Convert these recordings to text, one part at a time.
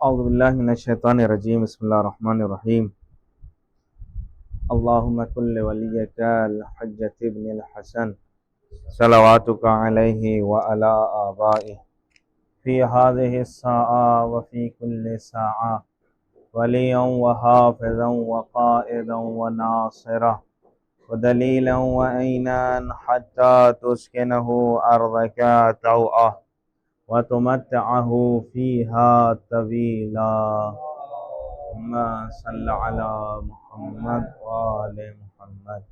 اعوذ باللہ من الشیطان الرجیم بسم اللہ الرحمن الرحیم اللہم کل ولیک الحجۃ ابن الحسن صلواتک علیہ وعلی آبائہ فی هذه الساعة وفی کل ساعة ولیا وحافظا وقائدا وناصرا ودلیلا وعینا حتی تسکنہ ارضک طوعا وتمتعه فيها طويلا اللهم صل على محمد وآل محمد۔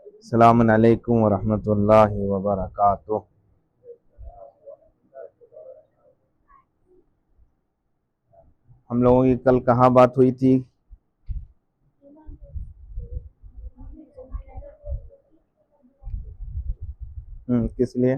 السلام علیکم ورحمۃ اللہ وبرکاتہ۔ ہم لوگوں کی کل کہاں بات ہوئی تھی؟ کس لیے؟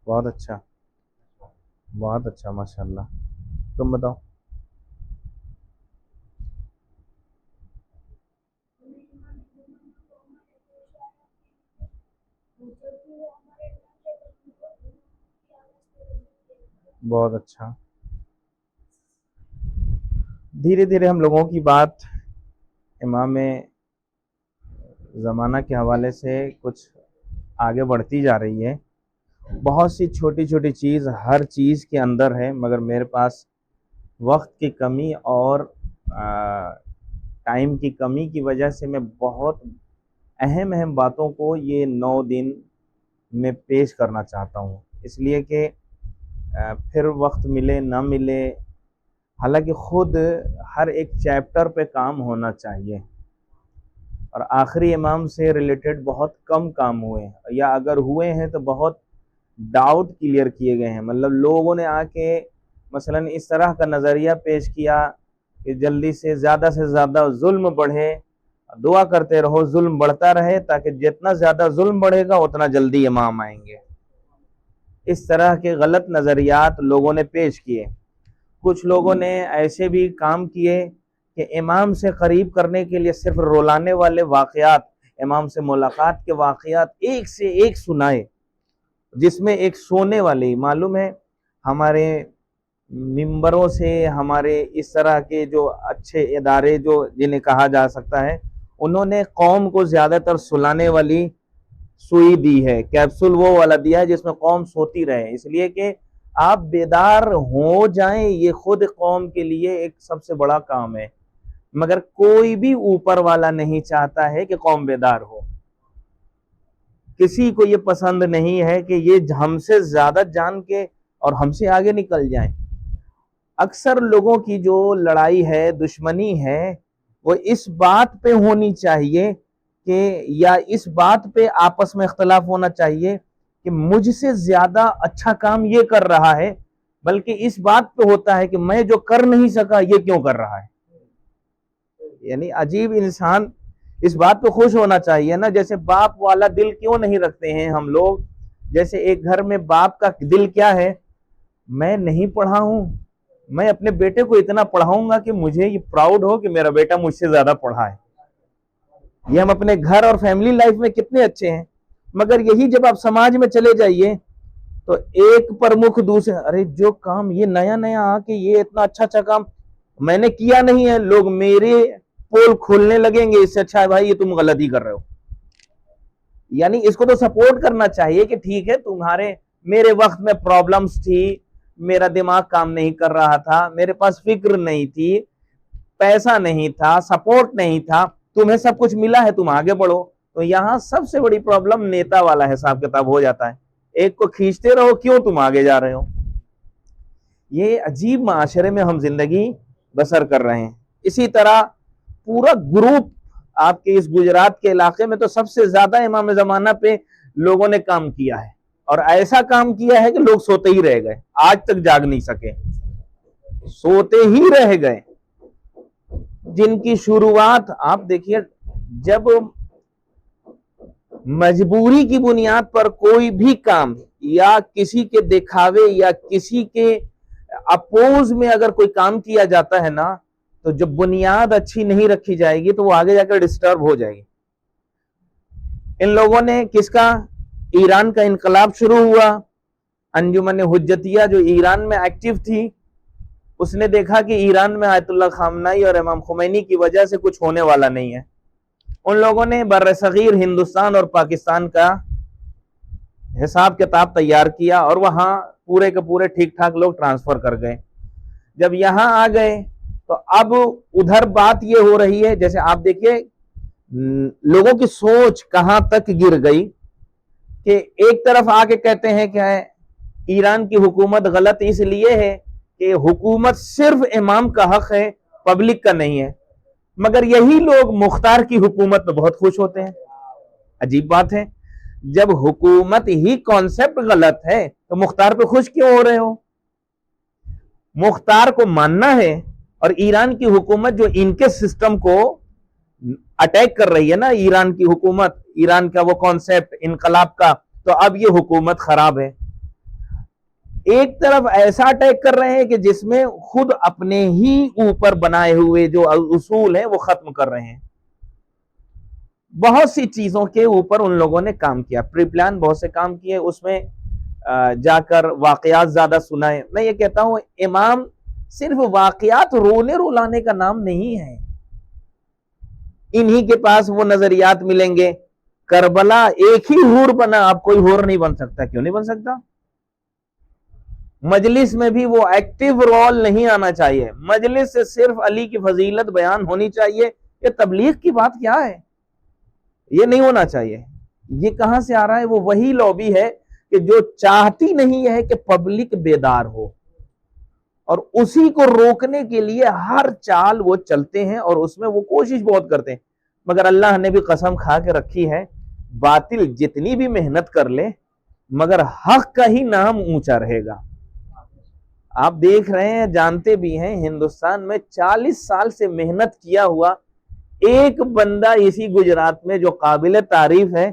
بہت اچھا، بہت اچھا، ماشاء اللہ۔ تم بتاؤ۔ بہت اچھا۔ دھیرے دھیرے ہم لوگوں کی بات امام زمانہ کے حوالے سے کچھ آگے بڑھتی جا رہی ہے۔ بہت سی چھوٹی چھوٹی چیز ہر چیز کے اندر ہے، مگر میرے پاس وقت کی کمی اور ٹائم کی کمی کی وجہ سے میں بہت اہم باتوں کو یہ 9 دن میں پیش کرنا چاہتا ہوں، اس لیے کہ پھر وقت ملے نہ ملے، حالانکہ خود ہر ایک چیپٹر پہ کام ہونا چاہیے، اور آخری امام سے ریلیٹڈ بہت کم کام ہوئے ہیں، یا اگر ہوئے ہیں تو بہت ڈاؤٹ کلیئر کیے گئے ہیں۔ مطلب لوگوں نے آ کے مثلا اس طرح کا نظریہ پیش کیا کہ جلدی سے زیادہ ظلم بڑھے، دعا کرتے رہو ظلم بڑھتا رہے، تاکہ جتنا زیادہ ظلم بڑھے گا اتنا جلدی امام آئیں گے۔ اس طرح کے غلط نظریات لوگوں نے پیش کیے۔ کچھ لوگوں نے ایسے بھی کام کیے کہ امام سے قریب کرنے کے لیے صرف رولانے والے واقعات، امام سے ملاقات کے واقعات ایک سے ایک سنائے، جس میں ایک سونے والی، معلوم ہے ہمارے ممبروں سے، ہمارے اس طرح کے جو اچھے ادارے جو جنہیں کہا جا سکتا ہے، انہوں نے قوم کو زیادہ تر سلانے والی سوئی دی ہے، کیپسول وہ والا دیا ہے جس میں قوم سوتی رہے، اس لیے کہ آپ بیدار ہو جائیں، یہ خود قوم کے لیے ایک سب سے بڑا کام ہے، مگر کوئی بھی اوپر والا نہیں چاہتا ہے کہ قوم بیدار ہو۔ کسی کو یہ پسند نہیں ہے کہ یہ ہم سے زیادہ جان کے اور ہم سے آگے نکل جائیں۔ اکثر لوگوں کی جو لڑائی ہے، دشمنی ہے، وہ اس بات پہ ہونی چاہیے کہ، یا اس بات پہ آپس میں اختلاف ہونا چاہیے کہ مجھ سے زیادہ اچھا کام یہ کر رہا ہے، بلکہ اس بات پہ ہوتا ہے کہ میں جو کر نہیں سکا یہ کیوں کر رہا ہے۔ یعنی عجیب، انسان اس بات پہ خوش ہونا چاہیے نا، جیسے باپ والا دل کیوں نہیں رکھتے ہیں ہم لوگ؟ جیسے ایک گھر میں باپ کا دل کیا ہے، میں نہیں پڑھا ہوں، میں اپنے بیٹے کو اتنا پڑھاؤں گا کہ مجھے یہ پراؤڈ ہو کہ میرا بیٹا مجھ سے زیادہ پڑھا ہے۔ یہ ہم اپنے گھر اور فیملی لائف میں کتنے اچھے ہیں، مگر یہی جب آپ سماج میں چلے جائیے تو ایک پرمکھ دوسرے، ارے جو کام یہ نیا نیا آ کے یہ اتنا اچھا کام میں نے کیا نہیں ہے، لوگ میرے پول کھولنے لگیں گے، اس سے اچھا ہے بھائی یہ تم غلطی کر رہے ہو۔ یعنی اس کو تو سپورٹ کرنا چاہیے کہ ٹھیک ہے، تمہارے میرے وقت میں پرابلمز تھی، میرا دماغ کام نہیں کر رہا تھا، میرے پاس فکر نہیں تھی، پیسہ نہیں تھا، سپورٹ نہیں تھا، تمہیں سب کچھ ملا ہے، تم آگے بڑھو۔ تو یہاں سب سے بڑی پرابلم نیتا والا حساب کتاب ہو جاتا ہے، ایک کو کھینچتے رہو، کیوں تم آگے جا رہے ہو؟ یہ عجیب معاشرے میں ہم زندگی بسر کر رہے ہیں۔ اسی طرح پورا گروپ آپ کے اس گجرات کے علاقے میں تو سب سے زیادہ امام زمانہ پہ لوگوں نے کام کیا ہے، اور ایسا کام کیا ہے کہ لوگ سوتے ہی رہ گئے، آج تک جاگ نہیں سکے، سوتے ہی رہ گئے۔ جن کی شروعات آپ دیکھیے، جب مجبوری کی بنیاد پر کوئی بھی کام یا کسی کے دکھاوے یا کسی کے اپوز میں اگر کوئی کام کیا جاتا ہے نا تو جب بنیاد اچھی نہیں رکھی جائے گی تو وہ آگے جا کر ڈسٹرب ہو جائے گی. ان لوگوں نے کس کا؟ ایران کا انقلاب شروع ہوا. انجمن حجتیہ جو ایران میں ایکٹیو تھی اس نے دیکھا کہ ایران میں آیت اللہ خامنائی اور امام خمینی کی وجہ سے کچھ ہونے والا نہیں ہے. ان لوگوں نے بر صغیر ہندوستان اور پاکستان کا حساب کتاب تیار کیا اور وہاں پورے کے پورے ٹھیک ٹھاک لوگ ٹرانسفر کر گئے. جب یہاں آ گئے تو اب ادھر بات یہ ہو رہی ہے، جیسے آپ دیکھیے لوگوں کی سوچ کہاں تک گر گئی کہ ایک طرف آ کے کہتے ہیں کہ ایران کی حکومت غلط اس لیے ہے کہ حکومت صرف امام کا حق ہے، پبلک کا نہیں ہے، مگر یہی لوگ مختار کی حکومت میں بہت خوش ہوتے ہیں. عجیب بات ہے، جب حکومت ہی کانسیپٹ غلط ہے تو مختار پہ خوش کیوں ہو رہے ہو؟ مختار کو ماننا ہے، اور ایران کی حکومت جو ان کے سسٹم کو اٹیک کر رہی ہے نا، ایران کی حکومت، ایران کا وہ کانسیپٹ انقلاب کا، تو اب یہ حکومت خراب ہے. ایک طرف ایسا اٹیک کر رہے ہیں کہ جس میں خود اپنے ہی اوپر بنائے ہوئے جو اصول ہیں وہ ختم کر رہے ہیں. بہت سی چیزوں کے اوپر ان لوگوں نے کام کیا، پری پلان بہت سے کام کیے، اس میں جا کر واقعات زیادہ سنائے. میں یہ کہتا ہوں امام صرف واقعات رونے رلانے کا نام نہیں ہے. انہی کے پاس وہ نظریات ملیں گے. کربلا ایک ہی ہور بنا، اب کوئی ہور نہیں بن سکتا. کیوں نہیں بن سکتا؟ مجلس میں بھی وہ ایکٹیو رول نہیں آنا چاہیے. مجلس سے صرف علی کی فضیلت بیان ہونی چاہیے. یہ تبلیغ کی بات کیا ہے؟ یہ نہیں ہونا چاہیے. یہ کہاں سے آ رہا ہے؟ وہ وہی لوبی ہے کہ جو چاہتی نہیں ہے کہ پبلک بیدار ہو، اور اسی کو روکنے کے لیے ہر چال وہ چلتے ہیں، اور اس میں وہ کوشش بہت کرتے ہیں. مگر اللہ نے بھی قسم کھا کے رکھی ہے، باطل جتنی بھی محنت کر لے مگر حق کا ہی نام اونچا رہے گا. آپ دیکھ رہے ہیں، جانتے بھی ہیں، ہندوستان میں 40 سال سے محنت کیا ہوا ایک بندہ اسی گجرات میں جو قابل تعریف ہے،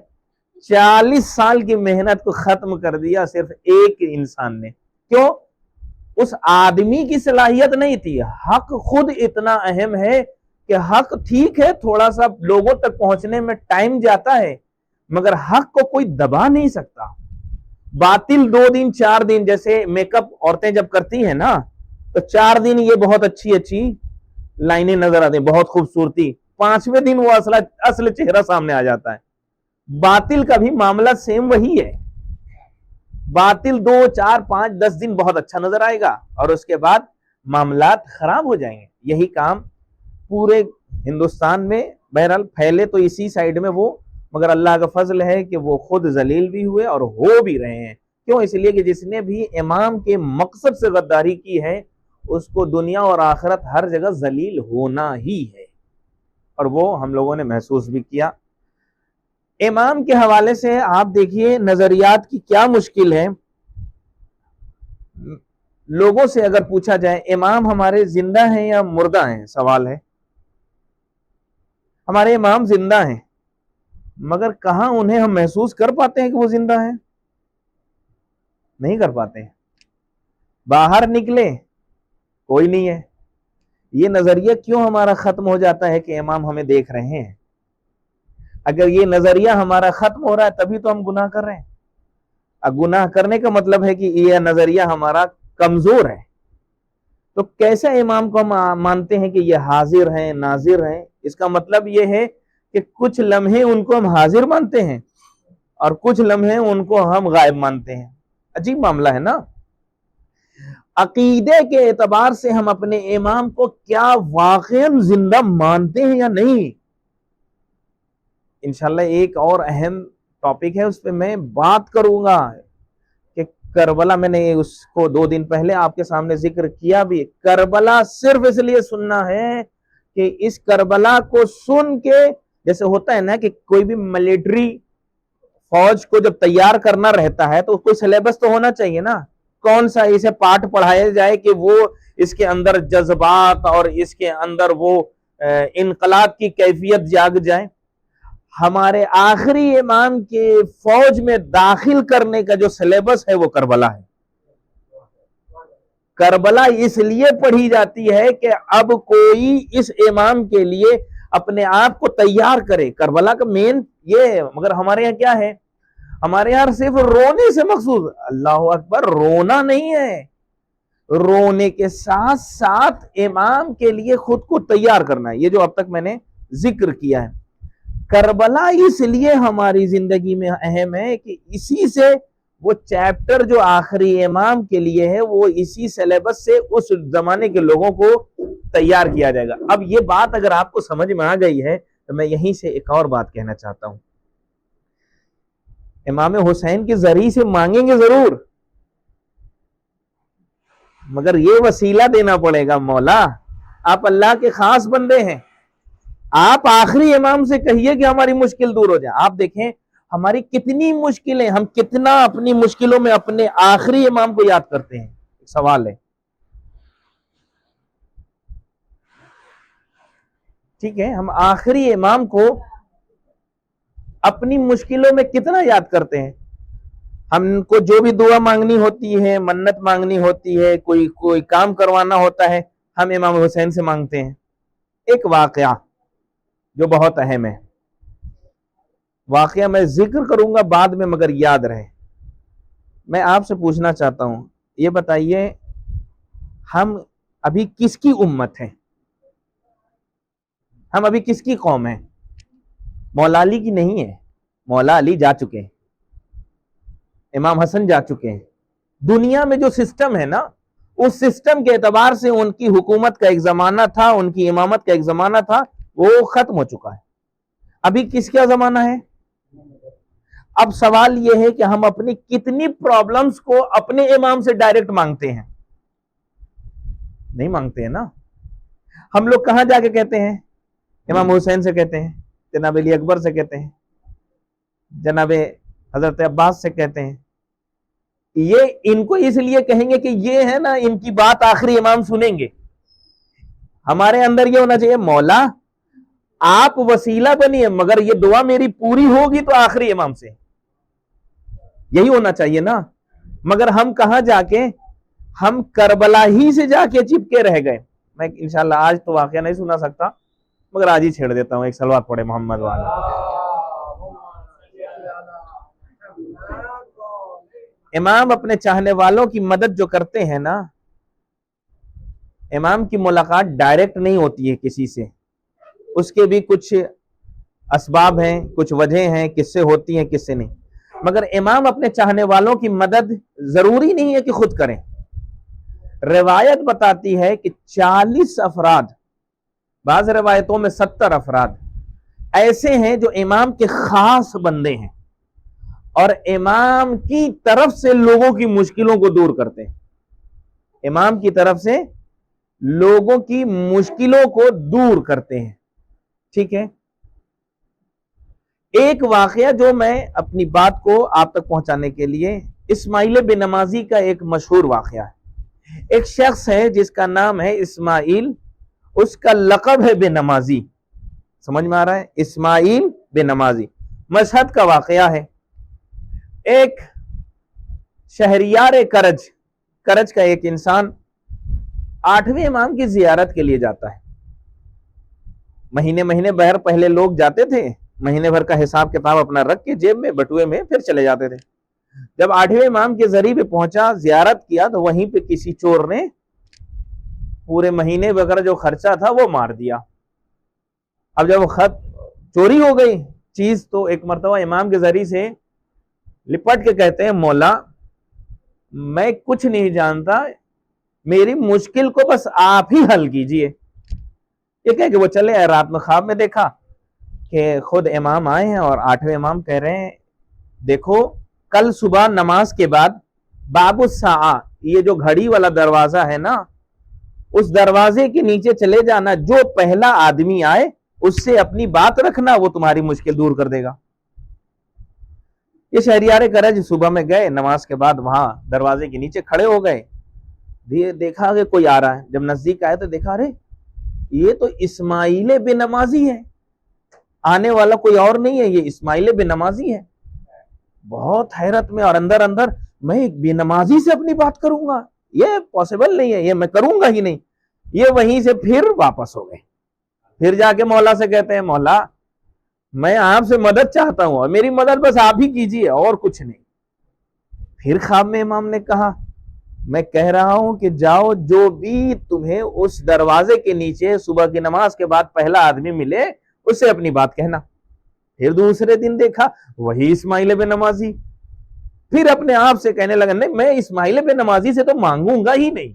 40 سال کی محنت کو ختم کر دیا صرف ایک انسان نے. کیوں؟ اس آدمی کی صلاحیت نہیں تھی. حق خود اتنا اہم ہے کہ حق ٹھیک ہے تھوڑا سا لوگوں تک پہنچنے میں ٹائم جاتا ہے، مگر حق کو کوئی دبا نہیں سکتا. باطل 2 دن 4 دن، جیسے میک اپ عورتیں جب کرتی ہیں نا تو 4 دن یہ بہت اچھی لائنیں نظر آتی ہیں، بہت خوبصورتی. 5ویں دن وہ اصل چہرہ سامنے آ جاتا ہے. باطل کا بھی معاملہ سیم وہی ہے. باطل 2 4 5 10 دن بہت اچھا نظر آئے گا اور اس کے بعد معاملات خراب ہو جائیں گے. یہی کام پورے ہندوستان میں بہرحال پھیلے تو اسی سائیڈ میں وہ، مگر اللہ کا فضل ہے کہ وہ خود ذلیل بھی ہوئے اور ہو بھی رہے ہیں. کیوں؟ اس لیے کہ جس نے بھی امام کے مقصد سے غداری کی ہے اس کو دنیا اور آخرت ہر جگہ ذلیل ہونا ہی ہے، اور وہ ہم لوگوں نے محسوس بھی کیا. امام کے حوالے سے آپ دیکھیے نظریات کی کیا مشکل ہے. لوگوں سے اگر پوچھا جائے امام ہمارے زندہ ہیں یا مردہ ہیں، سوال ہے. ہمارے امام زندہ ہیں، مگر کہاں انہیں ہم محسوس کر پاتے ہیں کہ وہ زندہ ہیں؟ نہیں کر پاتے ہیں. باہر نکلے کوئی نہیں ہے. یہ نظریہ کیوں ہمارا ختم ہو جاتا ہے کہ امام ہمیں دیکھ رہے ہیں؟ اگر یہ نظریہ ہمارا ختم ہو رہا ہے تبھی تو ہم گناہ کر رہے ہیں. گناہ کرنے کا مطلب ہے کہ یہ نظریہ ہمارا کمزور ہے. تو کیسے امام کو ہم مانتے ہیں کہ یہ حاضر ہیں ناظر ہیں؟ اس کا مطلب یہ ہے کہ کچھ لمحے ان کو ہم حاضر مانتے ہیں اور کچھ لمحے ان کو ہم غائب مانتے ہیں. عجیب معاملہ ہے نا. عقیدے کے اعتبار سے ہم اپنے امام کو کیا واقعاً زندہ مانتے ہیں یا نہیں؟ انشاءاللہ ایک اور اہم ٹاپک ہے، اس پہ میں بات کروں گا کہ کربلا، میں نے اس کو 2 دن پہلے آپ کے سامنے ذکر کیا بھی. کربلا صرف اس لیے سننا ہے کہ اس کربلا کو سن کے، جیسے ہوتا ہے نا کہ کوئی بھی ملٹری فوج کو جب تیار کرنا رہتا ہے تو کوئی سلیبس تو ہونا چاہیے نا. کون سا اسے پارٹ پڑھایا جائے کہ وہ اس کے اندر جذبات اور اس کے اندر وہ انقلاب کی کیفیت جاگ جائے. ہمارے آخری امام کے فوج میں داخل کرنے کا جو سلیبس ہے وہ کربلا ہے. کربلا اس لیے پڑھی جاتی ہے کہ اب کوئی اس امام کے لیے اپنے آپ کو تیار کرے. کربلا کا مین یہ ہے. مگر ہمارے یہاں کیا ہے؟ ہمارے یہاں صرف رونے سے مقصود. اللہ اکبر، رونا نہیں ہے، رونے کے ساتھ ساتھ امام کے لیے خود کو تیار کرنا ہے. یہ جو اب تک میں نے ذکر کیا ہے، کربلا اس لیے ہماری زندگی میں اہم ہے کہ اسی سے وہ چیپٹر جو آخری امام کے لیے ہے وہ اسی سلیبس سے اس زمانے کے لوگوں کو تیار کیا جائے گا. اب یہ بات اگر آپ کو سمجھ میں آ گئی ہے تو میں یہیں سے ایک اور بات کہنا چاہتا ہوں. امام حسین کے ذریعے سے مانگیں گے ضرور، مگر یہ وسیلہ دینا پڑے گا. مولا آپ اللہ کے خاص بندے ہیں، آپ آخری امام سے کہیے کہ ہماری مشکل دور ہو جائے. آپ دیکھیں ہماری کتنی مشکلیں، ہم کتنا اپنی مشکلوں میں اپنے آخری امام کو یاد کرتے ہیں. سوال ہے، ٹھیک ہے، ہم آخری امام کو اپنی مشکلوں میں کتنا یاد کرتے ہیں. ہم کو جو بھی دعا مانگنی ہوتی ہے، منت مانگنی ہوتی ہے، کوئی کام کروانا ہوتا ہے، ہم امام حسین سے مانگتے ہیں. ایک واقعہ جو بہت اہم ہے، واقعہ میں ذکر کروں گا بعد میں مگر یاد رہے. میں آپ سے پوچھنا چاہتا ہوں، یہ بتائیے ہم ابھی کس کی امت ہیں؟ ہم ابھی کس کی قوم ہیں؟ مولا علی کی نہیں ہے. مولا علی جا چکے ہیں، امام حسن جا چکے ہیں. دنیا میں جو سسٹم ہے نا، اس سسٹم کے اعتبار سے ان کی حکومت کا ایک زمانہ تھا، ان کی امامت کا ایک زمانہ تھا، وہ ختم ہو چکا ہے. ابھی کس کا زمانہ ہے؟ اب سوال یہ ہے کہ ہم اپنی کتنی پرابلمز کو اپنے امام سے ڈائریکٹ مانگتے ہیں؟ نہیں مانگتے ہیں نا. ہم لوگ کہاں جا کے کہتے ہیں؟ امام حسین سے کہتے ہیں، جناب علی اکبر سے کہتے ہیں، جناب حضرت عباس سے کہتے ہیں. یہ ان کو اس لیے کہیں گے کہ یہ ہے نا، ان کی بات آخری امام سنیں گے. ہمارے اندر یہ ہونا چاہیے، مولا آپ وسیلہ بنیے مگر یہ دعا میری پوری ہوگی تو آخری امام سے. یہی ہونا چاہیے نا. مگر ہم کہاں جا کے، ہم کربلا ہی سے جا کے چپکے رہ گئے. میں انشاءاللہ آج تو واقعہ نہیں سنا سکتا مگر آج ہی چھیڑ دیتا ہوں. ایک صلوات پڑھے محمد والا. امام اپنے چاہنے والوں کی مدد جو کرتے ہیں نا، امام کی ملاقات ڈائریکٹ نہیں ہوتی ہے کسی سے، اس کے بھی کچھ اسباب ہیں، کچھ وجہ ہیں، کس سے ہوتی ہیں کس سے نہیں. مگر امام اپنے چاہنے والوں کی مدد ضروری نہیں ہے کہ خود کریں. روایت بتاتی ہے کہ 40 افراد، بعض روایتوں میں 70 افراد ایسے ہیں جو امام کے خاص بندے ہیں اور امام کی طرف سے لوگوں کی مشکلوں کو دور کرتے ہیں. امام کی طرف سے لوگوں کی مشکلوں کو دور کرتے ہیں. ٹھیک ہے. ایک واقعہ جو میں اپنی بات کو آپ تک پہنچانے کے لیے، اسماعیل بن نمازی کا ایک مشہور واقعہ ہے. ایک شخص ہے جس کا نام ہے اسماعیل، اس کا لقب ہے بن نمازی. سمجھ میں آ رہا ہے؟ اسماعیل بن نمازی. مشہد کا واقعہ ہے. ایک شہریار کرج کا ایک انسان 8ویں امام کی زیارت کے لیے جاتا ہے. مہینے بہر پہلے لوگ جاتے تھے، مہینے بھر کا حساب کتاب اپنا رکھ کے جیب میں بٹوے میں پھر چلے جاتے تھے. جب 8ویں امام کے ذریعے پہ پہنچا، زیارت کیا، تو وہیں پہ کسی چور نے پورے مہینے وغیرہ جو خرچہ تھا وہ مار دیا. اب جب خط چوری ہو گئی چیز، تو ایک مرتبہ امام کے ذریعے سے لپٹ کے کہتے ہیں، مولا میں کچھ نہیں جانتا، میری مشکل کو بس آپ ہی حل کیجئے. یہ کہہ کہ وہ چلے آئے. رات میں خواب میں دیکھا کہ خود امام آئے ہیں اور 8ویں امام کہہ رہے ہیں، دیکھو کل صبح نماز کے بعد باب الساعہ، یہ جو گھڑی والا دروازہ ہے نا، اس دروازے کے نیچے چلے جانا، جو پہلا آدمی آئے اس سے اپنی بات رکھنا، وہ تمہاری مشکل دور کر دے گا. یہ شہریار کرج صبح میں گئے، نماز کے بعد وہاں دروازے کے نیچے کھڑے ہو گئے. دیکھا کہ کوئی آ رہا ہے. جب نزدیک آئے تو دیکھا، ارے یہ تو اسماعیل بن نمازی ہے، آنے والا کوئی اور نہیں ہے، یہ اسماعیل بن نمازی ہے. بہت حیرت میں، اور اندر میں ایک بے نمازی سے اپنی بات کروں گا؟ یہ پاسبل نہیں ہے، یہ میں کروں گا ہی نہیں. یہ وہیں سے پھر واپس ہو گئے. پھر جا کے مولا سے کہتے ہیں مولا میں آپ سے مدد چاہتا ہوں اور میری مدد بس آپ ہی کیجیے اور کچھ نہیں. پھر خواب میں امام نے کہا میں کہہ رہا ہوں کہ جاؤ جو بھی تمہیں اس دروازے کے نیچے صبح کی نماز کے بعد پہلا آدمی ملے اس سے اپنی بات کہنا. پھر دوسرے دن دیکھا وہی اسماعیل بن نمازی. پھر اپنے آپ سے کہنے لگا نہیں میں اسماعیل بن نمازی سے تو مانگوں گا ہی نہیں.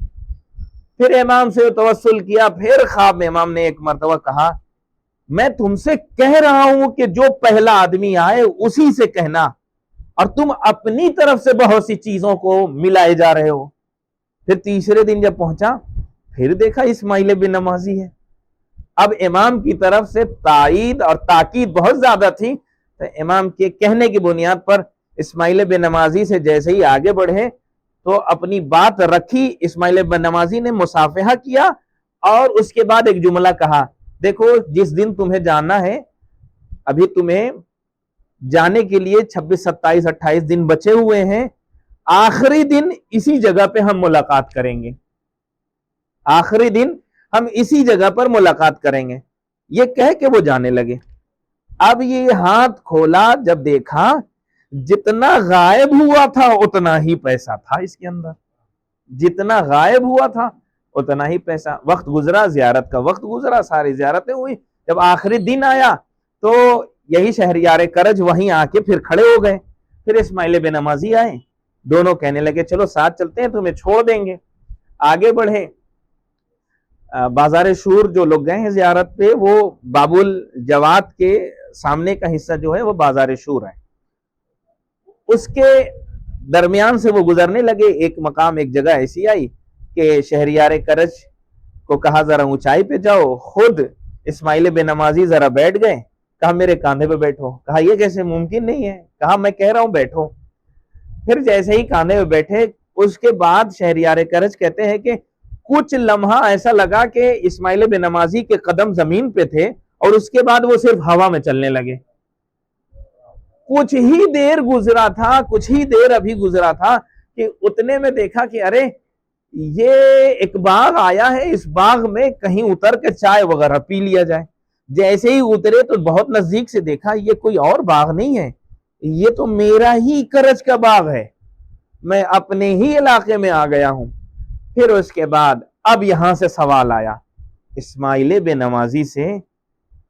پھر امام سے توسل کیا. پھر خواب میں امام نے ایک مرتبہ کہا میں تم سے کہہ رہا ہوں کہ جو پہلا آدمی آئے اسی سے کہنا اور تم اپنی طرف سے بہت سی چیزوں کو ملائے جا رہے ہو. پھر تیسرے دن جب پہنچا پھر دیکھا اسماعیل بن نمازی ہے. اب امام کی طرف سے تائید اور تاکید بہت زیادہ تھی تو امام کے کہنے کی بنیاد پر اسماعیل بن نمازی سے جیسے ہی آگے بڑھے تو اپنی بات رکھی. اسماعیل بن نمازی نے مصافحہ کیا اور اس کے بعد ایک جملہ کہا دیکھو جس دن تمہیں جانا ہے ابھی تمہیں جانے کے لیے 26 27 28 دن بچے ہوئے ہیں. آخری دن اسی جگہ پہ ہم ملاقات کریں گے. آخری دن ہم اسی جگہ پر ملاقات کریں گے. یہ کہہ کے وہ جانے لگے. اب یہ ہاتھ کھولا جب دیکھا جتنا غائب ہوا تھا اتنا ہی پیسہ تھا اس کے اندر. جتنا غائب ہوا تھا اتنا ہی پیسہ. وقت گزرا زیارت کا وقت گزرا ساری زیارتیں ہوئی. جب آخری دن آیا تو یہی شہریار کرج وہیں آ کے پھر کھڑے ہو گئے. پھر اسماعیل بن نمازی آئے. دونوں کہنے لگے چلو ساتھ چلتے ہیں تمہیں چھوڑ دیں گے. آگے بڑھے. بازار شور جو لوگ گئے ہیں زیارت پہ وہ باب الجواد کے سامنے کا حصہ جو ہے وہ بازار شور ہے. اس کے درمیان سے وہ گزرنے لگے. ایک مقام ایک جگہ ایسی آئی کہ شہریار کرج کو کہا ذرا اونچائی پہ جاؤ. خود اسماعیل بن نمازی ذرا بیٹھ گئے. کہا میرے کاندھے پہ بیٹھو. کہا یہ کیسے ممکن نہیں ہے. کہا میں کہہ رہا ہوں بیٹھو. پھر جیسے ہی کاندھے پہ بیٹھے اس کے بعد شہریار کرج کہتے ہیں کہ کچھ لمحہ ایسا لگا کہ اسماعیل بن نمازی کے قدم زمین پہ تھے اور اس کے بعد وہ صرف ہوا میں چلنے لگے. کچھ ہی دیر گزرا تھا کچھ ہی دیر ابھی گزرا تھا کہ اتنے میں دیکھا کہ ارے یہ ایک باغ آیا ہے. اس باغ میں کہیں اتر کے چائے وغیرہ پی لیا جائے. جیسے ہی اترے تو بہت نزدیک سے دیکھا یہ کوئی اور باغ نہیں ہے. یہ تو میرا ہی کرج کا باغ ہے. میں اپنے ہی علاقے میں آ گیا ہوں. پھر اس کے بعد اب یہاں سے سوال آیا اسماعیل بن نمازی سے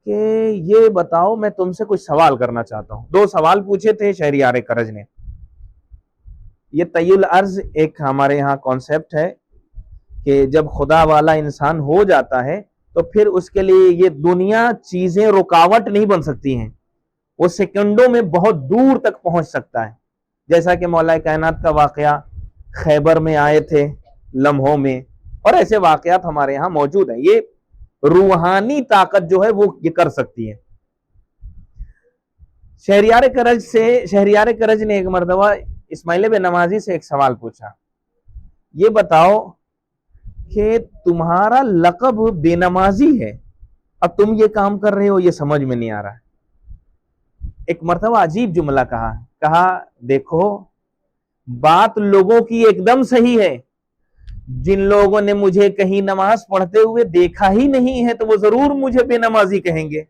کہ یہ بتاؤ میں تم سے کچھ سوال کرنا چاہتا ہوں. 2 سوال پوچھے تھے شہریار کرج نے. یہ طی العرض ایک ہمارے ہاں کانسیپٹ ہے کہ جب خدا والا انسان ہو جاتا ہے تو پھر اس کے لیے یہ دنیا چیزیں رکاوٹ نہیں بن سکتی ہیں. وہ سیکنڈوں میں بہت دور تک پہنچ سکتا ہے. جیسا کہ مولا کائنات کا واقعہ خیبر میں آئے تھے لمحوں میں اور ایسے واقعات ہمارے یہاں موجود ہیں. یہ روحانی طاقت جو ہے وہ یہ کر سکتی ہے. شہریار کرج نے ایک مرتبہ اسماعیل بن نمازی سے ایک سوال پوچھا. یہ بتاؤ کہ تمہارا لقب بے نمازی ہے اب تم یہ کام کر رہے ہو یہ سمجھ میں نہیں آ رہا ہے. ایک مرتبہ عجیب جملہ کہا دیکھو بات لوگوں کی ایک دم صحیح ہے. جن لوگوں نے مجھے کہیں نماز پڑھتے ہوئے دیکھا ہی نہیں ہے تو وہ ضرور مجھے بے نمازی کہیں گے.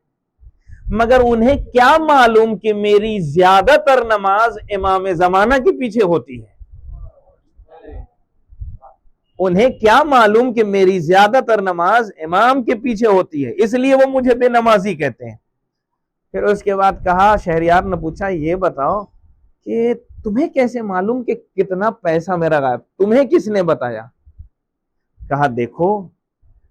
مگر انہیں کیا معلوم کہ میری زیادہ تر نماز امام زمانہ کے پیچھے ہوتی ہے. انہیں کیا معلوم کہ میری زیادہ تر نماز امام کے پیچھے ہوتی ہے اس لیے وہ مجھے بے نمازی کہتے ہیں. پھر اس کے بعد کہا شہریار نے پوچھا یہ بتاؤ کہ تمہیں کیسے معلوم کہ کتنا پیسہ میرا غائب تمہیں کس نے بتایا. کہا دیکھو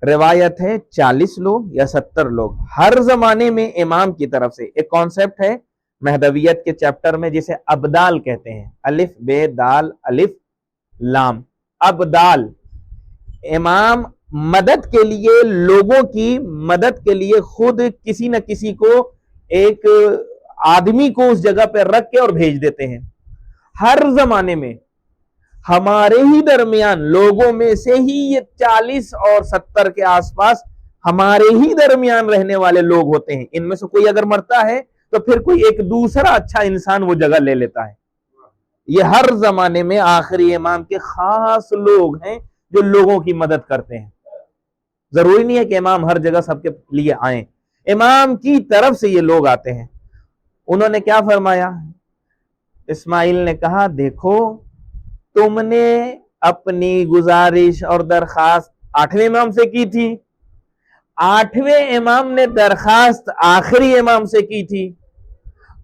روایت ہے 40 لوگ یا 70 لوگ ہر زمانے میں امام کی طرف سے. ایک کانسیپٹ ہے مہدویت کے چیپٹر میں جسے ابدال کہتے ہیں. الف بے دال الف لام. ابدال امام مدد کے لیے لوگوں کی مدد کے لیے خود کسی نہ کسی کو ایک آدمی کو اس جگہ پہ رکھ کے اور بھیج دیتے ہیں. ہر زمانے میں ہمارے ہی درمیان لوگوں میں سے ہی یہ 40 اور 70 کے آس پاس ہمارے ہی درمیان رہنے والے لوگ ہوتے ہیں. ان میں سے کوئی اگر مرتا ہے تو پھر کوئی ایک دوسرا اچھا انسان وہ جگہ لے لیتا ہے. یہ ہر زمانے میں آخری امام کے خاص لوگ ہیں جو لوگوں کی مدد کرتے ہیں. ضروری نہیں ہے کہ امام ہر جگہ سب کے لیے آئیں، امام کی طرف سے یہ لوگ آتے ہیں. انہوں نے کیا فرمایا؟ اسماعیل نے کہا دیکھو تم نے اپنی گزارش اور درخواست 8ویں امام سے کی تھی، 8ویں امام نے درخواست آخری امام سے کی تھی،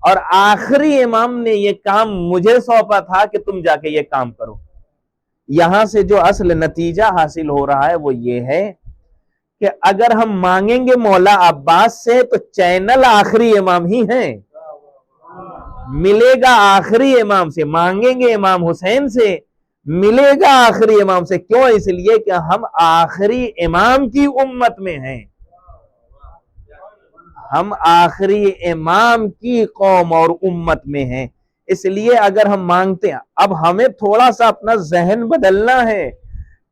اور آخری امام نے یہ کام مجھے سونپا تھا کہ تم جا کے یہ کام کرو. یہاں سے جو اصل نتیجہ حاصل ہو رہا ہے وہ یہ ہے کہ اگر ہم مانگیں گے مولا عباس سے تو چینل آخری امام ہی ہیں، ملے گا آخری امام سے. مانگیں گے امام حسین سے، ملے گا آخری امام سے. کیوں؟ اس لیے کہ ہم آخری امام کی امت میں ہیں، ہم آخری امام کی قوم اور امت میں ہیں. اس لیے اگر ہم مانگتے ہیں، اب ہمیں تھوڑا سا اپنا ذہن بدلنا ہے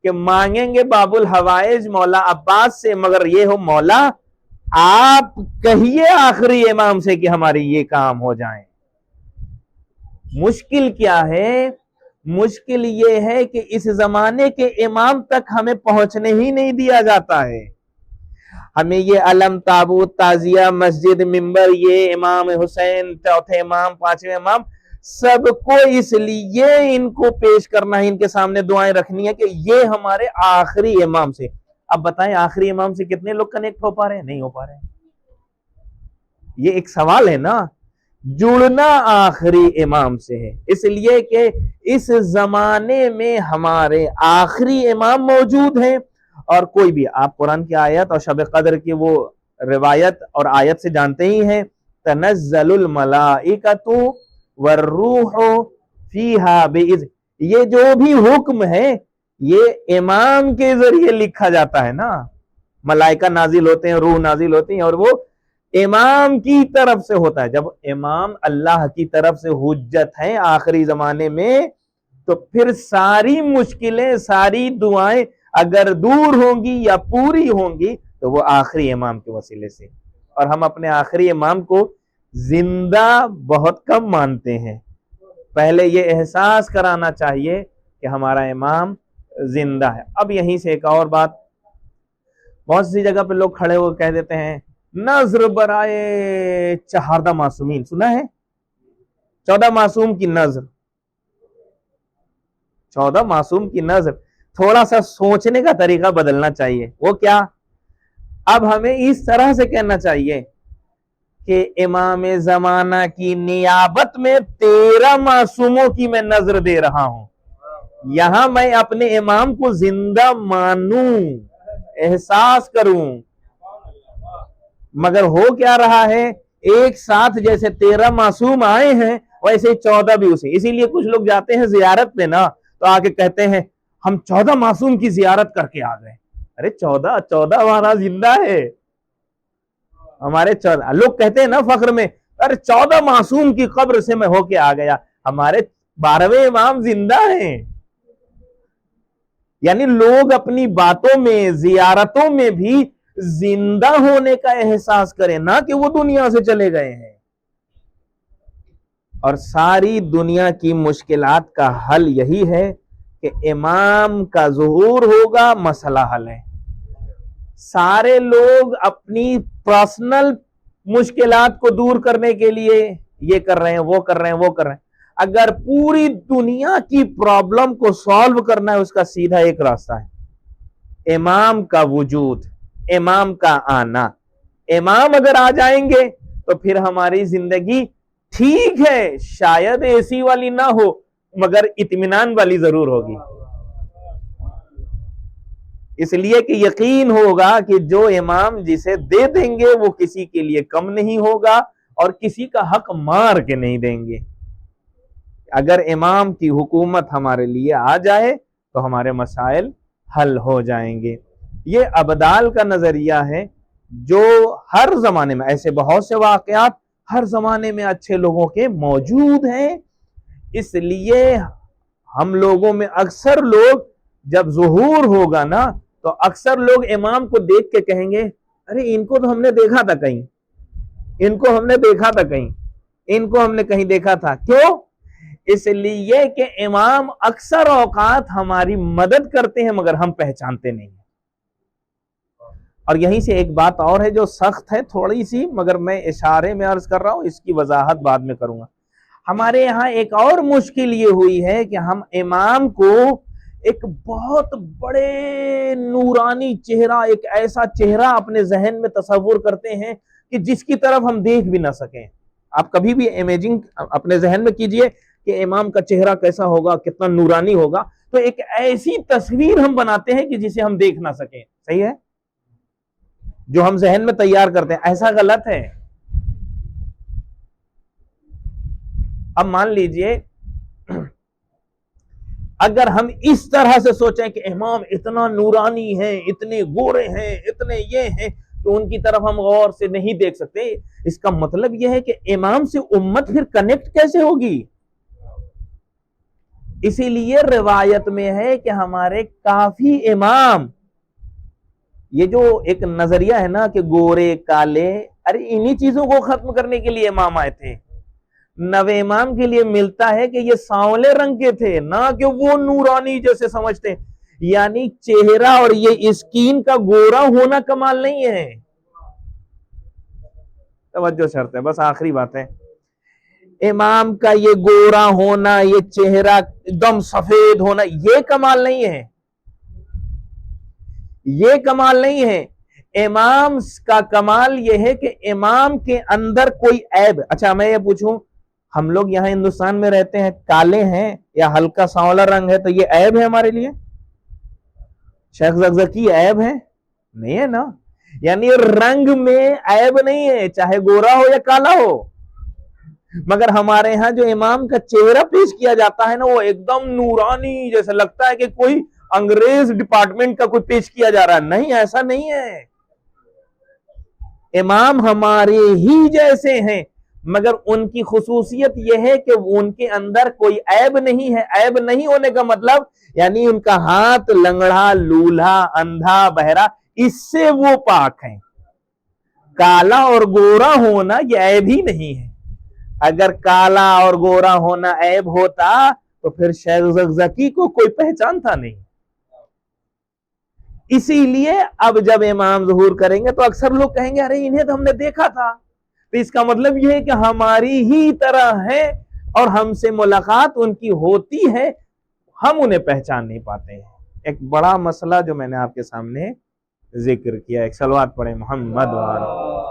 کہ مانگیں گے باب الحوائج مولا عباس سے، مگر یہ ہو مولا آپ کہیے آخری امام سے کہ ہماری یہ کام ہو جائیں. مشکل کیا ہے؟ مشکل یہ ہے کہ اس زمانے کے امام تک ہمیں پہنچنے ہی نہیں دیا جاتا ہے. ہمیں یہ علم، تابوت، تعزیہ، مسجد، منبر، یہ امام حسین، چوتھے امام، 5ویں امام، سب کو اس لیے ان کو پیش کرنا ہے، ان کے سامنے دعائیں رکھنی ہے کہ یہ ہمارے آخری امام سے. اب بتائیں آخری امام سے کتنے لوگ کنیکٹ ہو پا رہے ہیں؟ نہیں ہو پا رہے ہیں. یہ ایک سوال ہے نا. جڑنا آخری امام سے ہے، اس لیے کہ اس زمانے میں ہمارے آخری امام موجود ہیں. اور کوئی بھی آپ قرآن کی آیت اور شب قدر کی وہ روایت اور آیت سے جانتے ہی ہیں، تنزل الملائکۃ والروح فیہا بإذن. یہ جو بھی حکم ہے یہ امام کے ذریعے لکھا جاتا ہے نا. ملائکہ نازل ہوتے ہیں، روح نازل ہوتی ہیں، اور وہ امام کی طرف سے ہوتا ہے. جب امام اللہ کی طرف سے حجت ہیں آخری زمانے میں، تو پھر ساری مشکلیں، ساری دعائیں اگر دور ہوں گی یا پوری ہوں گی تو وہ آخری امام کے وسیلے سے. اور ہم اپنے آخری امام کو زندہ بہت کم مانتے ہیں. پہلے یہ احساس کرانا چاہیے کہ ہمارا امام زندہ ہے. اب یہیں سے ایک اور بات، بہت سی جگہ پہ لوگ کھڑے ہو کہہ دیتے ہیں نذر برائے 14 معصومین. سنا ہے 14 معصوم کی نذر؟ 14 معصوم کی نذر. تھوڑا سا سوچنے کا طریقہ بدلنا چاہیے. وہ کیا؟ اب ہمیں اس طرح سے کہنا چاہیے کہ امام زمانہ کی نیابت میں 13 معصوموں کی میں نذر دے رہا ہوں. یہاں میں اپنے امام کو زندہ مانوں، احساس کروں. مگر ہو کیا رہا ہے؟ ایک ساتھ جیسے 13 معصوم آئے ہیں ویسے 14 بھی اسی. اسی لیے کچھ لوگ جاتے ہیں زیارت پہ نا، تو آگے کہتے ہیں ہم 14 معصوم کی زیارت کر کے آ گئے. ارے 14 ہمارا زندہ ہے. ہمارے 14 لوگ کہتے ہیں نا فخر میں، ارے 14 معصوم کی قبر سے میں ہو کے آ گیا. ہمارے 12ویں امام زندہ ہیں. یعنی لوگ اپنی باتوں میں، زیارتوں میں بھی زندہ ہونے کا احساس کریں، نہ کہ وہ دنیا سے چلے گئے ہیں. اور ساری دنیا کی مشکلات کا حل یہی ہے کہ امام کا ظہور ہوگا، مسئلہ حل ہے. سارے لوگ اپنی پرسنل مشکلات کو دور کرنے کے لیے یہ کر رہے ہیں، وہ کر رہے ہیں، وہ کر رہے ہیں. اگر پوری دنیا کی پرابلم کو سالو کرنا ہے، اس کا سیدھا ایک راستہ ہے، امام کا وجود، امام کا آنا. امام اگر آ جائیں گے تو پھر ہماری زندگی ٹھیک ہے، شاید اے سی والی نہ ہو مگر اطمینان والی ضرور ہوگی. اس لیے کہ یقین ہوگا کہ جو امام جسے دے دیں گے وہ کسی کے لیے کم نہیں ہوگا اور کسی کا حق مار کے نہیں دیں گے. اگر امام کی حکومت ہمارے لیے آ جائے تو ہمارے مسائل حل ہو جائیں گے. یہ ابدال کا نظریہ ہے جو ہر زمانے میں، ایسے بہت سے واقعات ہر زمانے میں اچھے لوگوں کے موجود ہیں. اس لیے ہم لوگوں میں اکثر لوگ جب ظہور ہوگا نا تو اکثر لوگ امام کو دیکھ کے کہیں گے ارے ان کو تو ہم نے دیکھا تھا کہیں، ان کو ہم نے دیکھا تھا کہیں، ان کو ہم نے کہیں دیکھا تھا. کیوں؟ اس لیے کہ امام اکثر اوقات ہماری مدد کرتے ہیں مگر ہم پہچانتے نہیں ہیں۔ اور یہیں سے ایک بات اور ہے جو سخت ہے تھوڑی سی، مگر میں اشارے میں عرض کر رہا ہوں، اس کی وضاحت بعد میں کروں گا۔ ہمارے یہاں ایک اور مشکل یہ ہوئی ہے کہ ہم امام کو ایک بہت بڑے نورانی چہرہ، ایک ایسا چہرہ اپنے ذہن میں تصور کرتے ہیں کہ جس کی طرف ہم دیکھ بھی نہ سکیں۔ آپ کبھی بھی امیجنگ اپنے ذہن میں کیجئے کہ امام کا چہرہ کیسا ہوگا، کتنا نورانی ہوگا، تو ایک ایسی تصویر ہم بناتے ہیں کہ جسے ہم دیکھ نہ سکیں۔ صحیح ہے؟ جو ہم ذہن میں تیار کرتے ہیں، ایسا غلط ہے۔ اب مان لیجئے اگر ہم اس طرح سے سوچیں کہ امام اتنا نورانی ہیں، اتنے گورے ہیں، اتنے یہ ہیں، تو ان کی طرف ہم غور سے نہیں دیکھ سکتے، اس کا مطلب یہ ہے کہ امام سے امت پھر کنیکٹ کیسے ہوگی؟ اسی لیے روایت میں ہے کہ ہمارے کافی امام، یہ جو ایک نظریہ ہے نا کہ گورے کالے، ارے انہی چیزوں کو ختم کرنے کے لیے امام آئے تھے۔ نوے امام کے لیے ملتا ہے کہ یہ سانولے رنگ کے تھے، نہ کہ وہ نورانی جیسے سمجھتے ہیں۔ یعنی چہرہ اور یہ اسکین کا گورا ہونا کمال نہیں ہے۔ توجہ شرط ہے، بس آخری بات ہے، امام کا یہ گورا ہونا، یہ چہرہ ایک دم سفید ہونا، یہ کمال نہیں ہے، یہ کمال نہیں ہے۔ امام کا کمال یہ ہے کہ امام کے اندر کوئی عیب۔ اچھا میں یہ پوچھوں، ہم لوگ یہاں ہندوستان میں رہتے ہیں، کالے ہیں یا ہلکا سانولا رنگ ہے، تو یہ عیب ہے ہمارے لیے؟ شیخ زکزکی عیب ہے؟ نہیں ہے نا۔ یعنی رنگ میں عیب نہیں ہے، چاہے گورا ہو یا کالا ہو، مگر ہمارے ہاں جو امام کا چہرہ پیش کیا جاتا ہے نا، وہ ایک دم نورانی، جیسے لگتا ہے کہ کوئی انگریز ڈپارٹمنٹ کا کوئی پیش کیا جا رہا ہے۔ نہیں، ایسا نہیں ہے۔ امام ہمارے ہی جیسے ہیں، مگر ان کی خصوصیت یہ ہے کہ ان کے اندر کوئی عیب نہیں ہے۔ عیب نہیں ہونے کا مطلب یعنی ان کا ہاتھ لنگڑا، لولہا، اندھا، بہرا، اس سے وہ پاک ہیں۔ کالا اور گورا ہونا یہ عیب ہی نہیں ہے۔ اگر کالا اور گورا ہونا عیب ہوتا تو پھر شیخ زکزکی کو کوئی پہچانتا نہیں۔ اسی لیے اب جب امام ظہور کریں گے تو اکثر لوگ کہیں گے ارے انہیں تو ہم نے دیکھا تھا، تو اس کا مطلب یہ ہے کہ ہماری ہی طرح ہے اور ہم سے ملاقات ان کی ہوتی ہے، ہم انہیں پہچان نہیں پاتے ہیں۔ ایک بڑا مسئلہ جو میں نے آپ کے سامنے ذکر کیا، ایک صلوات پڑھیں محمد وآلہ۔